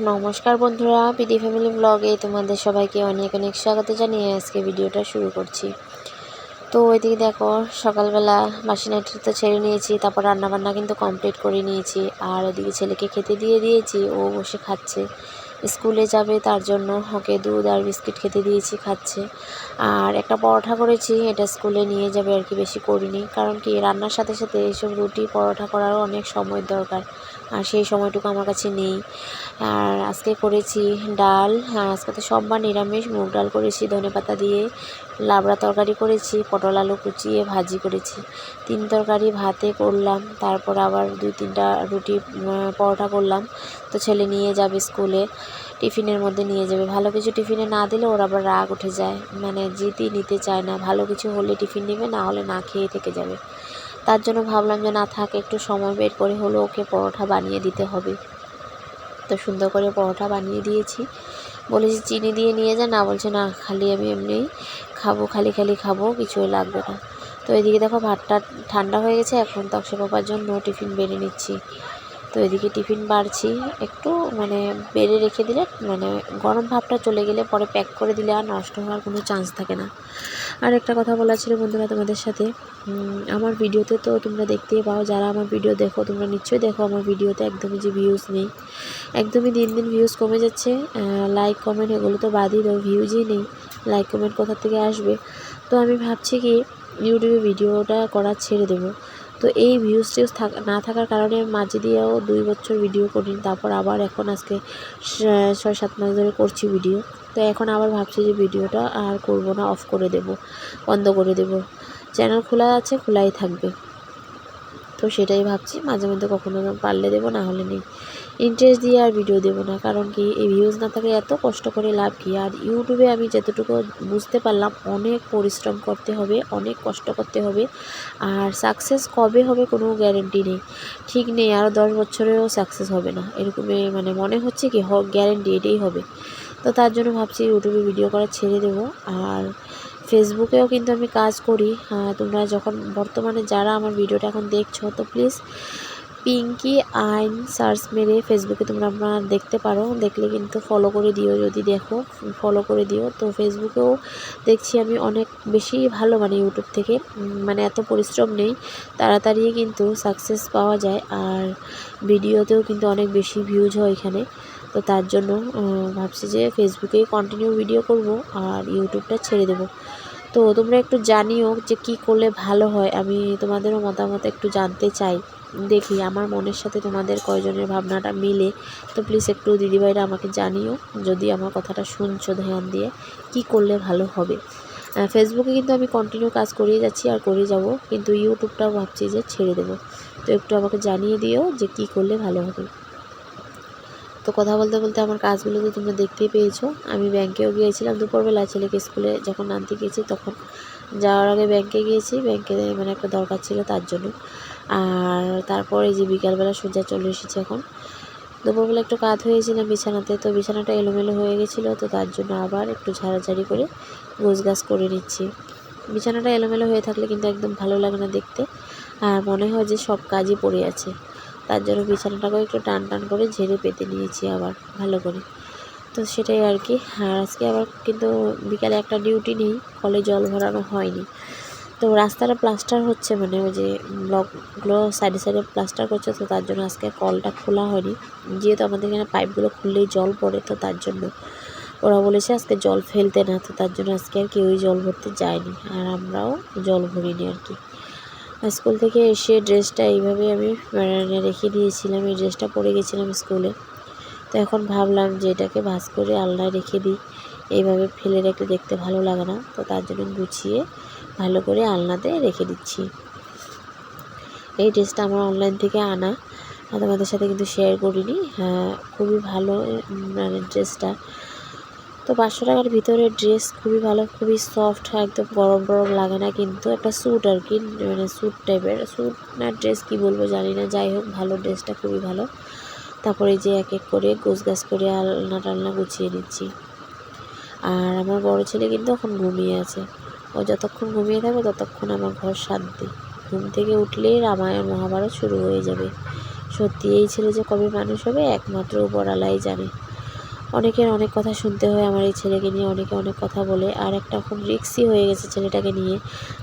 নমস্কার বন্ধুরা, PD family ব্লগে তোমাদের সবাইকে অনেক অনেক স্বাগত জানিয়ে আজকে ভিডিওটা শুরু করছি। তো ওইদিকে দেখো, সকালবেলা বাসিনাটি তো ছেড়ে নিয়েছি, তারপর রান্নাবান্না কিন্তু কমপ্লিট করে নিয়েছি। আর ওদিকে ছেলেকে খেতে দিয়ে দিয়েছি, ও বসে খাচ্ছে। স্কুলে যাবে তার জন্য ওকে দুধ আর বিস্কিট খেতে দিয়েছি, খাচ্ছে। আর একটা পরোটা করেছি, এটা স্কুলে নিয়ে যাবে আর কি, বেশি করিনি। কারণ কি, রান্নার সাথে সাথে এইসব রুটি পরোটা করারও অনেক সময় দরকার, আর সেই সময়টুকু আমার কাছে নেই। আর আজকে করেছি ডাল, আজকে তো সোমবার নিরামিষ, মুগ ডাল করেছি ধনেপাতা দিয়ে, লাবড়া তরকারি করেছি, পটল আলু কুচিয়ে ভাজি করেছি, 3 তরকারি ভাতে করলাম। তারপর আবার 2-3টা রুটি পরোটা করলাম। তো ছেলে নিয়ে যাবে স্কুলে, টিফিনের মধ্যে নিয়ে যাবে। ভালো কিছু টিফিনে না দিলে ওর আবার রাগ উঠে যায়, মানে জিদই নিতে চায় না। ভালো কিছু হলে টিফিন নেবে, না হলে না খেয়ে থেকে যাবে। তার জন্য ভাবলাম যে না থাক, একটু সময় বের করে হলেও ওকে পরোটা বানিয়ে দিতে হবে। তো সুন্দর করে পরোটা বানিয়ে দিয়েছি। বলেছি চিনি দিয়ে নিয়ে যা, না বলছে না, খালি আমি এমনিই খাবো, খালি খালি খাবো, কিছুই লাগবে না। তো এদিকে দেখো, ভাতটা ঠান্ডা হয়ে গেছে, এখন তক্সে পাপার জন্য টিফিন বেড়ে নিচ্ছি। তো এদিকে টিফিন বাড়ছি, একটু মানে বেড়ে রেখে দিলে, মানে গরম ভাবটা চলে গেলে পরে প্যাক করে দিলে আর নষ্ট হওয়ার কোনো চান্স থাকে না। আর একটা কথা বলা ছিল বন্ধুরা তোমাদের সাথে, আমার ভিডিওতে তো তোমরা দেখতেই পাও, যারা আমার ভিডিও দেখো তোমরা নিশ্চয়ই দেখো, আমার ভিডিওতে একদমই যে ভিউজ নেই, একদমই দিন দিন ভিউজ কমে যাচ্ছে। লাইক কমেন্ট এগুলো তো বাদই দাও, ভিউজই নেই, লাইক কমেন্ট কোথা থেকে আসবে। তো আমি ভাবছি কি, ইউটিউবে ভিডিওটা করা ছেড়ে দেবো। তো এই ভিউজ টিউজ না থাকার কারণে মাঝে দিয়েও 2 বছর ভিডিও করিনি, তারপর আবার এখন আজকে 6-7 মাস ধরে করছি ভিডিও। তো এখন আবার ভাবছি যে ভিডিওটা আর করব না, অফ করে দেব, বন্ধ করে দেব। চ্যানেল খোলা আছে, খোলাই থাকবে। তো সেটাই ভাবছি, মাঝে মধ্যে কখনো পারলে দেবো, না হলে নেই। ইন্টারেস্ট দিয়ে আর ভিডিও দেবো না, কারণ কি, এই ভিউজ না থাকলে এত কষ্ট করে লাভ কি। আর ইউটিউবে আমি যতটুকু বুঝতে পারলাম, অনেক পরিশ্রম করতে হবে, অনেক কষ্ট করতে হবে। আর সাকসেস কবে হবে কোনো গ্যারেন্টি নেই, ঠিক নেই। আরও 10 বছরেও সাকসেস হবে না, এরকমই মানে মনে হচ্ছে কি গ্যারেন্টি এটাই হবে। তো তার জন্য ভাবছি ইউটিউবে ভিডিও করা ছেড়ে দেবো। আর ফেসবুকেও কিন্তু আমি কাজ করি। তোমরা যখন বর্তমানে যারা আমার ভিডিওটা এখন দেখছো, তো প্লিজ পিঙ্কি আইন সার্চ মেরে ফেসবুকে তোমরা দেখতে পারো, দেখলে কিন্তু ফলো করে দিও, যদি দেখো ফলো করে দিও। তো ফেসবুকেও দেখছি আমি অনেক বেশি ভালো, মানে ইউটিউব থেকে মানে এত পরিশ্রম নেই, তাড়াতাড়ি কিন্তু সাকসেস পাওয়া যায়। আর ভিডিওতেও কিন্তু অনেক বেশি ভিউজ হয় এখানে। তো তার জন্য ভাবছি যে ফেসবুকেই কন্টিনিউ ভিডিও করব, আর ইউটিউবটা ছেড়ে দেব। তো তোমরা একটু জানিও যে কি করলে ভালো হয়, আমি তোমাদেরও মতামত একটু জানতে চাই। দেখি আমার মনের সাথে তোমাদের কয়জনের ভাবনাটা মিলে। তো প্লিজ একটু দিদিভাইরা আমাকে জানিও, যদি আমার কথাটা শুনছো ধ্যান দিয়ে, কি করলে ভালো হবে। ফেসবুকে কিন্তু আমি কন্টিনিউ কাজ করিয়ে যাচ্ছি আর করে যাব, কিন্তু ইউটিউবটাও ভাবছি যে ছেড়ে দেবো। তো একটু আমাকে জানিয়ে দিও যে কি করলে ভালো হবে। তো কথা বলতে বলতে আমার কাজগুলো তো তোমরা দেখতেই পেয়েছো। আমি ব্যাংকেও গিয়েছিলাম দুপুরবেলা, ছেলেকে স্কুলে যখন আনতে গিয়েছি, তখন যাওয়ার আগে ব্যাংকে গিয়েছি, ব্যাংকে মানে একটা দরকার ছিল তার জন্য। আর তারপর এই যে বিকালবেলা সোজা চলে এসেছি এখন। দুপুরবেলা একটু কাত হয়েছিলাম বিছানাতে, তো বিছানাটা এলোমেলো হয়ে গেছিলো, তো তার জন্য আবার একটু ঝাড়াঝাড়ি করে গোছগাছ করে নিচ্ছি। বিছানাটা এলোমেলো হয়ে থাকলে কিন্তু একদম ভালো লাগে না দেখতে, আর মনে হয় যে সব কাজই পড়ে আছে। তার জন্য বিছানাটাকেও একটু টান টান করে ঝেড়ে পেতে নিয়েছি আবার ভালো করে। তো সেটাই আর কি। আর আজকে আবার কিন্তু বিকালে একটা ডিউটি নেই, কলে জল ভরানো হয়নি। তো রাস্তাটা প্লাস্টার হচ্ছে, মানে ওই যে ব্লকগুলো সাইডে সাইডে প্লাস্টার করছে, তো তার জন্য আজকে কলটা খোলা হয়নি। যেহেতু আমাদের এখানে পাইপগুলো খুললেই জল পড়ে, তো তার জন্য ওরা বলেছে আজকে জল ফেলতে না, তো তার জন্য আজকে আর কেউই জল ভরতে যায়নি, আর আমরাও জল ভরিনি আর কি। স্কুল থেকে এসে ড্রেসটা এইভাবে আমি রেখে দিয়েছিলাম, এই ড্রেসটা পরে গেছিলাম স্কুলে। তো এখন ভাবলাম যে এটাকে ভাঁজ করে আলনায় রেখে দিই, এইভাবে ফেলে রেখে দেখতে ভালো লাগে না, তো তার জন্য গুছিয়ে ভালো করে আলনাতে রেখে দিচ্ছি। এই ড্রেসটা আমার অনলাইন থেকে আনা, তোমাদের সাথে কিন্তু শেয়ার করিনি। খুবই ভালো মানে ড্রেসটা। তো 500 টাকার ভিতরে ড্রেস খুবই ভালো, খুবই সফট, একদম গরম গরম লাগে না, কিন্তু একটা স্যুট আর কি, মানে স্যুট টাইপের, স্যুট না ড্রেস কি বলবো জানি না, যাই হোক ভালো, ড্রেসটা খুবই ভালো। তারপরে যে এক এক করে গোছগাছ করে আলনা টালনা গুছিয়ে নিচ্ছি। আর আমার বড় ছেলে কিন্তু এখন ঘুমিয়ে আছে, ও যতক্ষণ ঘুমিয়ে থাকবে ততক্ষণ আমার ঘর শান্তি। ঘুম থেকে উঠলেই রামায়ণ মহাভারত শুরু হয়ে যাবে। সত্যি এই ছেলে যে কবে মানুষ হবে একমাত্র উপরওয়ালাই জানে। অনেকের অনেক কথা শুনতে হয় আমার এই ছেলেকে নিয়ে, অনেকে অনেক কথা বলে। আর একটা খুব রিক্সি হয়ে গেছে ছেলেটাকে নিয়ে।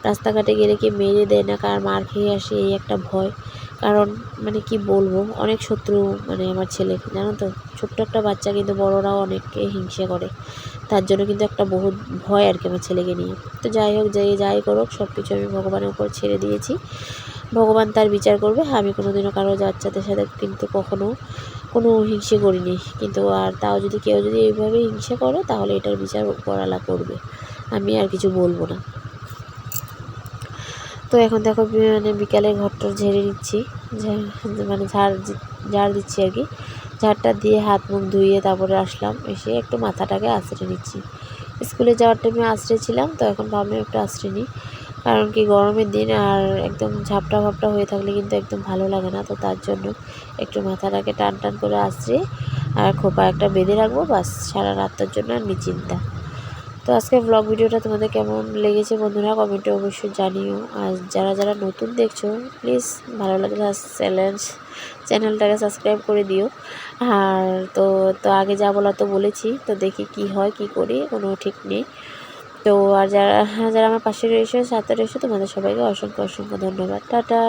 রাস্তাঘাটে গেলে কি মেরে দেয় না কার মার খেয়ে আসে এই একটা ভয়। কারণ মানে কি বলবো, অনেক শত্রু মানে আমার ছেলে, জানো তো। ছোট্ট একটা বাচ্চা, কিন্তু বড়রাও অনেককে হিংসা করে। তার জন্য কিন্তু একটা বহুত ভয় আর কি আমার ছেলেকে নিয়ে। তো যাই হোক, যাই করুক, সব কিছু আমি ভগবানের উপর ছেড়ে দিয়েছি। ভগবান তার বিচার করবে। আমি কোনোদিনও কারো বাচ্চাদের সাথে কিন্তু কখনো কোনো হিংসে করিনি। কিন্তু আর তাও যদি কেউ যদি এইভাবে হিংসা করে, তাহলে এটার বিচার উপরওয়ালা করবে। আমি আর কিছু বলবো না। তো এখন দেখো মানে বিকালে ঘরটা ঝেড়ে নিচ্ছি, মানে ঝাড় দিচ্ছি আর কি। ঝাড়টা দিয়ে হাত মুখ ধুয়ে তারপরে আসলাম, এসে একটু মাথাটাকে আঁচড়ে নিচ্ছি। স্কুলে যাওয়ার টাইমে আঁচড়েছিলাম, তো এখন ভাবলাম একটু আঁচড়ে নিই। কারণ কি গরমের দিন, আর একদম ঝাপটা ভাপটা হয়ে থাকলে কিন্তু একদম ভালো লাগে না। তো তার জন্য একটু মাথাটাকে টান টান করে আঁচড়ে আর খোপা একটা বেঁধে রাখবো, বাস সারা রাতটার জন্য আর নিশ্চিন্তা। তো আজকে ব্লগ ভিডিওটা তোমাদের কেমন লেগেছে বন্ধুরা, কমেন্টে অবশ্যই জানিও। আর যারা নতুন দেখছো, প্লিজ ভালো লাগলে চ্যানেলটাকে সাবস্ক্রাইব করে দিও। আর তো তো আগে যা বলা তো বলেছি, তো দেখি কি হয় কি করি, কোনো ঠিক নেই। তো আর যারা আমার পাশে রয়েছে, সাথে রয়েছে, তোমাদের সবাইকে অসংখ্য অসংখ্য ধন্যবাদ। টাটা।